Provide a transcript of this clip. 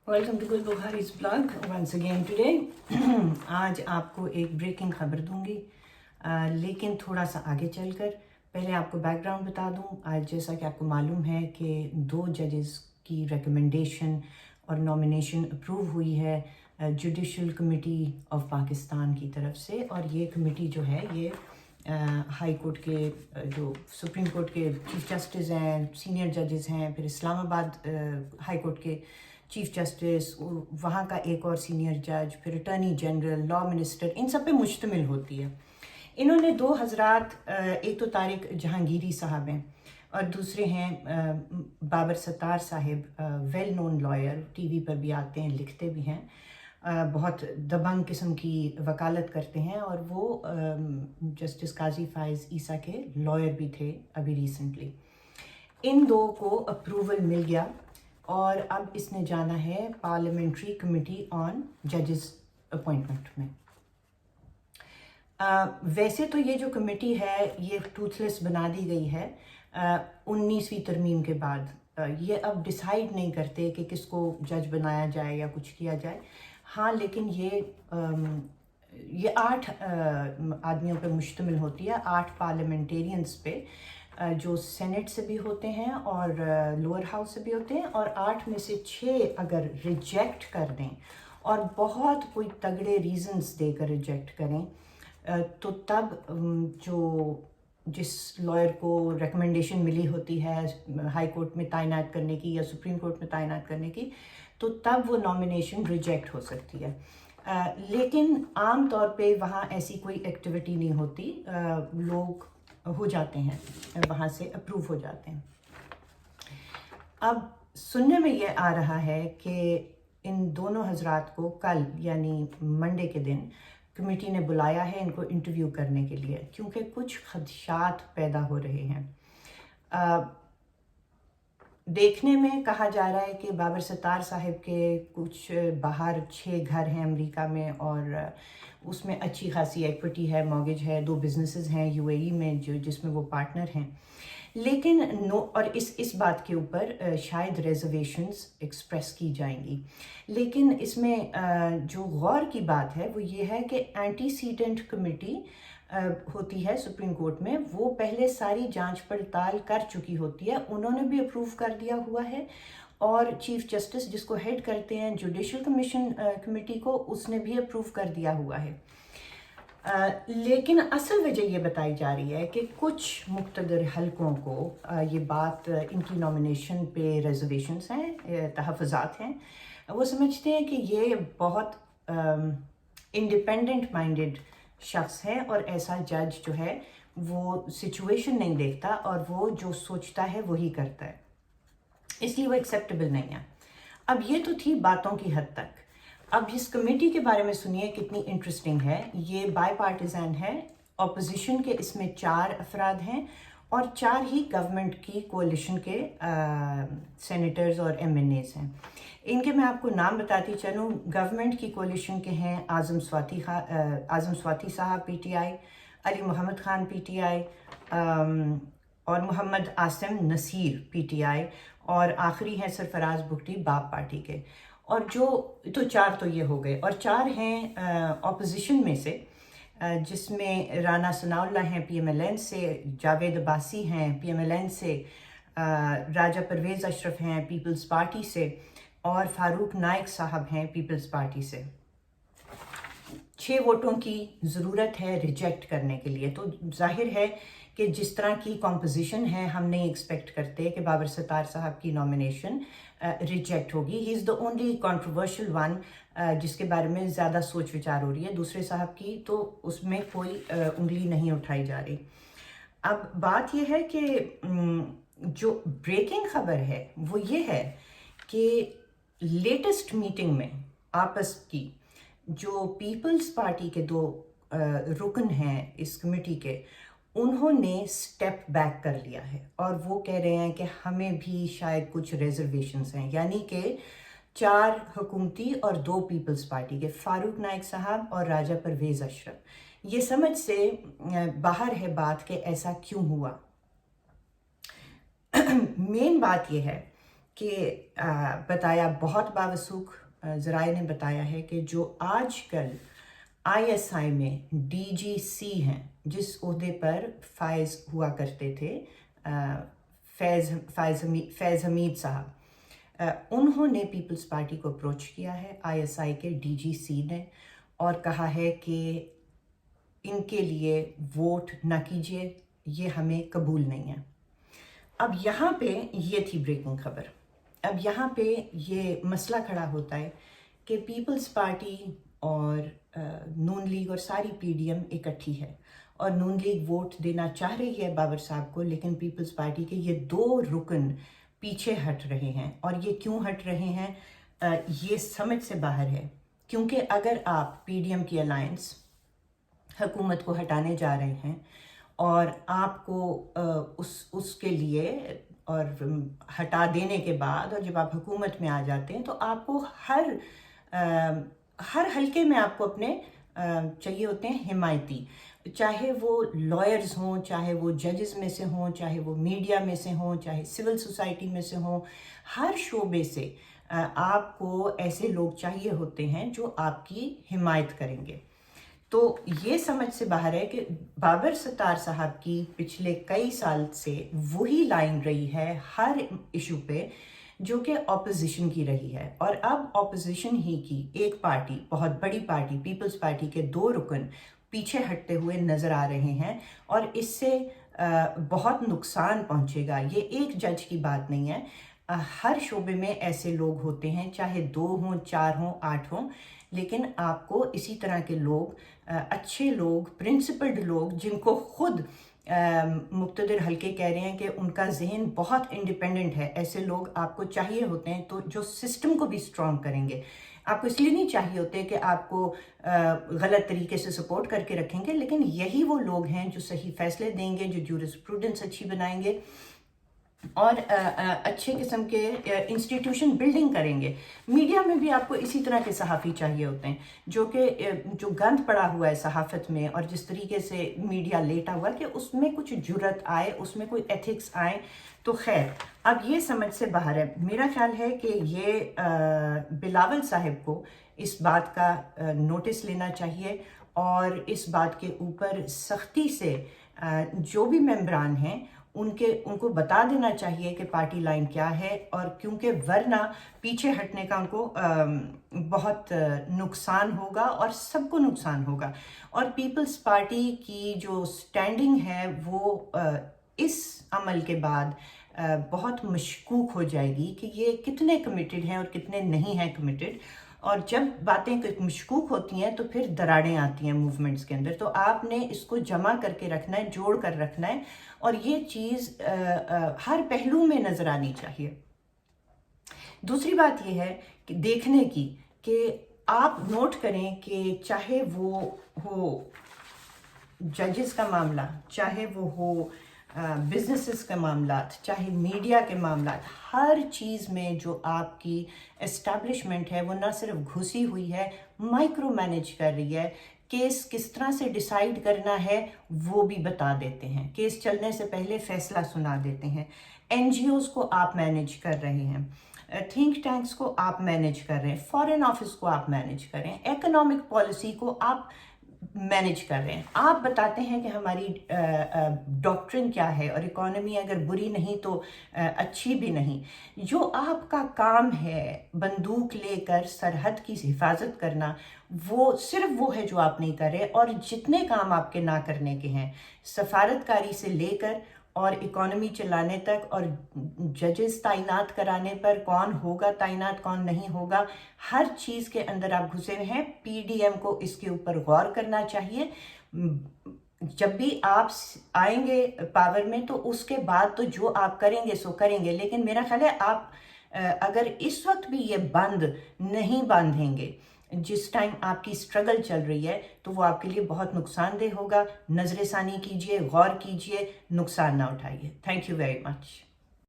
Welcome to गुल बुखारीज blog once again today. आज आपको एक ब्रेकिंग खबर दूंगी, लेकिन थोड़ा सा आगे चलकर पहले आपको बैकग्राउंड बता दूं। आज जैसा कि आपको मालूम है कि 2 जजेस की रिकमेंडेशन और नॉमिनेशन अप्रूव हुई है जुडिशल कमेटी ऑफ पाकिस्तान की तरफ से। और ये कमेटी जो है ये हाई कोर्ट के जो सुप्रीम कोर्ट के चीफ जस्टिस हैं, सीनियर जजेस हैं, फिर इस्लामाबाद हाई कोर्ट के चीफ जस्टिस, वहाँ का एक और सीनियर जज, फिर अटॉर्नी जनरल, लॉ मिनिस्टर, इन सब पे मुश्तमिल होती है। इन्होंने 2 हज़रात, एक तो तारिक जहांगीरी साहब हैं और दूसरे हैं बाबर सत्तार साहिब, वेल नोन लॉयर, टीवी पर भी आते हैं, लिखते भी हैं, बहुत दबंग किस्म की वकालत करते हैं। और वो जस्टिस काजी फाइज ईसा के लॉयर भी थे अभी रिसेंटली। इन 2 को अप्रूवल मिल गया और अब इसने जाना है पार्लियामेंट्री कमेटी ऑन जजेस अपॉइंटमेंट में। वैसे तो ये जो कमेटी है ये टूथलेस बना दी गई है 19वीं तरमीम के बाद। ये अब डिसाइड नहीं करते कि किसको जज बनाया जाए या कुछ किया जाए। हाँ, लेकिन ये 8 आदमियों पर मुश्तमिल होती है, 8 पार्लियामेंटेरियंस पे, जो सेनेट से भी होते हैं और लोअर हाउस से भी होते हैं। और 8 में से 6 अगर रिजेक्ट कर दें और बहुत कोई तगड़े रीजंस देकर रिजेक्ट करें, तो तब जिस लॉयर को रिकमेंडेशन मिली होती है हाई कोर्ट में तैनात करने की या सुप्रीम कोर्ट में तैनात करने की, तो तब वो नॉमिनेशन रिजेक्ट हो सकती है। लेकिन आम तौर पे वहाँ ऐसी कोई एक्टिविटी नहीं होती, लोग हो जाते हैं, वहाँ से अप्रूव हो जाते हैं। अब सुनने में ये आ रहा है कि इन दोनों हजरात को कल यानी मंडे के दिन कमेटी ने बुलाया है इनको इंटरव्यू करने के लिए, क्योंकि कुछ खदशात पैदा हो रहे हैं। देखने में कहा जा रहा है कि बाबर सत्तार साहिब के कुछ बाहर 6 घर हैं अमेरिका में और उसमें अच्छी खासी इक्विटी है, मॉर्गेज है, 2 बिजनेसेस हैं यूएई में जिसमें वो पार्टनर हैं। लेकिन और इस बात के ऊपर शायद रिजर्वेशंस एक्सप्रेस की जाएंगी। लेकिन इसमें जो गौर की बात है वो ये है कि एंटीसीडेंट कमेटी होती है सुप्रीम कोर्ट में, वो पहले सारी जांच पड़ताल कर चुकी होती है, उन्होंने भी अप्रूव कर दिया हुआ है। और चीफ जस्टिस जिसको हेड करते हैं जुडिशल कमीशन कमेटी को, उसने भी अप्रूव कर दिया हुआ है। लेकिन असल वजह ये बताई जा रही है कि कुछ मुक़्तदर हलकों को ये बात, इनकी नॉमिनेशन पे रिजर्वेशंस हैं, तहफ़्फ़ुज़ात हैं, वो समझते हैं कि ये बहुत इंडिपेंडेंट माइंडेड शख्स है और ऐसा जज जो है वो सिचुएशन नहीं देखता और वो जो सोचता है वही करता है, इसलिए वो एक्सेप्टेबल नहीं है। अब ये तो थी बातों की हद तक। अब इस कमेटी के बारे में सुनिए कितनी इंटरेस्टिंग है। ये बाई पार्टिजन है, अपोजिशन के इसमें 4 अफराद हैं और 4 ही गवर्नमेंट की कोalition के सेनेटर्स और MNAs हैं। इनके मैं आपको नाम बताती चलूँ। गवर्नमेंट की कोalition के हैं आज़म स्वाति साहब PTI, अली मोहम्मद खान PTI, और मोहम्मद आसिम नसीर PTI, और आखिरी हैं सरफराज भुट्टी बाप पार्टी के। और तो 4 तो ये हो गए, और 4 हैं ऑपोजिशन में से, जिसमें राना सनाउल्लाह हैं PMLN से, जावेद अब्बासी हैं PMLN से, राजा परवेज़ अशरफ हैं पीपल्स पार्टी से, और फारूक नाइक साहब हैं पीपल्स पार्टी से। 6 वोटों की ज़रूरत है रिजेक्ट करने के लिए। तो जाहिर है कि जिस तरह की कॉम्पोजिशन है, हम नहीं एक्सपेक्ट करते कि बाबर सत्तार साहब की नॉमिनेशन रिजेक्ट होगी। He is the only controversial one जिसके बारे में ज़्यादा सोच विचार हो रही है। दूसरे साहब की तो उसमें कोई उंगली नहीं उठाई जा रही। अब बात यह है कि जो ब्रेकिंग खबर है वो ये है कि लेटेस्ट मीटिंग में आपस की जो पीपल्स पार्टी के 2 रुकन हैं इस कमेटी के, उन्होंने स्टेप बैक कर लिया है और वो कह रहे हैं कि हमें भी शायद कुछ रिजर्वेशंस हैं, यानी कि 4 हुकूमती और 2 पीपल्स पार्टी के, फारूक नाइक साहब और राजा परवेज़ अशरफ। ये समझ से बाहर है बात कि ऐसा क्यों हुआ। मेन बात यह है कि बताया बहुत बावसूख ज़राए ने बताया है कि जो आजकल ISI में DGC हैं, जिस ओहदे पर फायज़ हुआ करते थे, फैज़ हमीद साहब, उन्होंने पीपल्स पार्टी को अप्रोच किया है ISI के DGC ने, और कहा है कि इनके लिए वोट ना कीजिए, ये हमें कबूल नहीं है। अब यहाँ पे ये थी ब्रेकिंग खबर। अब यहाँ पे ये मसला खड़ा होता है कि पीपल्स पार्टी और नून लीग और सारी PDM इकट्ठी है, और नून लीग वोट देना चाह रही है बाबर साहब को, लेकिन पीपल्स पार्टी के ये 2 रुकन पीछे हट रहे हैं। और ये क्यों हट रहे हैं, ये समझ से बाहर है। क्योंकि अगर आप PDM की अलायंस हुकूमत को हटाने जा रहे हैं और आपको उसके लिए और हटा देने के बाद, और जब आप हुकूमत में आ जाते हैं, तो आपको हर हलके में आपको अपने चाहिए होते हैं हिमायती, चाहे वो लॉयर्स हों, चाहे वो जजेस में से हों, चाहे वो मीडिया में से हों, चाहे सिविल सोसाइटी में से हों, हर शोबे से आपको ऐसे लोग चाहिए होते हैं जो आपकी हिमायत करेंगे। तो ये समझ से बाहर है कि बाबर सत्तार साहब की पिछले कई साल से वही लाइन रही है हर इशू पे, जो कि ऑपोजिशन की रही है। और अब ऑपोजिशन ही की एक पार्टी, बहुत बड़ी पार्टी पीपल्स पार्टी के 2 रुकन पीछे हटते हुए नज़र आ रहे हैं, और इससे बहुत नुकसान पहुंचेगा। ये एक जज की बात नहीं है, हर शोबे में ऐसे लोग होते हैं, चाहे 2 हों, 4 हों, 8 हों, लेकिन आपको इसी तरह के लोग, अच्छे लोग, प्रिंसिपल्ड लोग, जिनको खुद मुक्तदिर हल्के कह रहे हैं कि उनका जहन बहुत इंडिपेंडेंट है, ऐसे लोग आपको चाहिए होते हैं, तो जो सिस्टम को भी स्ट्रॉन्ग करेंगे। आपको इसलिए नहीं चाहिए होते कि आपको गलत तरीके से सपोर्ट करके रखेंगे, लेकिन यही वो लोग हैं जो सही फैसले देंगे, जो जूरिस्प्रूडेंस अच्छी बनाएंगे और अच्छे किस्म के इंस्टीट्यूशन बिल्डिंग करेंगे। मीडिया में भी आपको इसी तरह के सहाफ़ी चाहिए होते हैं, जो गंद पड़ा हुआ है सहाफ़त में, और जिस तरीके से मीडिया लेटा हुआ है कि उसमें कुछ जुर्रत आए, उसमें कोई एथिक्स आए। तो खैर, अब ये समझ से बाहर है। मेरा ख्याल है कि ये बिलावल साहब को इस बात का नोटिस लेना चाहिए, और इस बात के ऊपर सख्ती से जो भी मेंबरान हैं उनको बता देना चाहिए कि पार्टी लाइन क्या है, और क्योंकि वरना पीछे हटने का उनको बहुत नुकसान होगा, और सबको नुकसान होगा। और पीपल्स पार्टी की जो स्टैंडिंग है वो इस अमल के बाद बहुत मशकूक हो जाएगी कि ये कितने कमिटेड हैं और कितने नहीं हैं कमिटेड। और जब बातें मशकूक होती हैं तो फिर दरारें आती हैं मूवमेंट्स के अंदर। तो आपने इसको जमा करके रखना है, जोड़ कर रखना है, और ये चीज़ हर पहलू में नज़र आनी चाहिए। दूसरी बात यह है कि देखने की, कि आप नोट करें कि चाहे वो हो जजेस का मामला, चाहे वो हो बिजनेसेस के मामला, चाहे मीडिया के मामला, हर चीज़ में जो आपकी एस्टैब्लिशमेंट है वो ना सिर्फ घुसी हुई है, माइक्रो मैनेज कर रही है। केस किस तरह से डिसाइड करना है वो भी बता देते हैं, केस चलने से पहले फैसला सुना देते हैं। NGOs को आप मैनेज कर रहे हैं, थिंक टैंक्स को आप मैनेज कर रहे हैं, फॉरेन ऑफिस को आप मैनेज कर रहे हैं, इकोनॉमिक पॉलिसी को आप मैनेज कर रहे हैं। आप बताते हैं कि हमारी डॉक्ट्रिन क्या है, और इकोनॉमी अगर बुरी नहीं तो अच्छी भी नहीं। जो आपका काम है बंदूक लेकर सरहद की हिफाजत करना, वो सिर्फ वो है जो आप नहीं कर रहे। और जितने काम आपके ना करने के हैं, सफारतकारी से लेकर और इकोनॉमी चलाने तक, और जजेस तैनात कराने पर कौन होगा तैनात कौन नहीं होगा, हर चीज़ के अंदर आप घुसे हुए हैं। PDM को इसके ऊपर गौर करना चाहिए। जब भी आप आएंगे पावर में तो उसके बाद तो जो आप करेंगे सो करेंगे, लेकिन मेरा ख्याल है आप अगर इस वक्त भी ये बंद नहीं बांधेंगे जिस टाइम आपकी स्ट्रगल चल रही है, तो वो आपके लिए बहुत नुकसानदेह होगा। नजरसानी कीजिए, गौर कीजिए, नुकसान ना उठाइए। Thank you very much.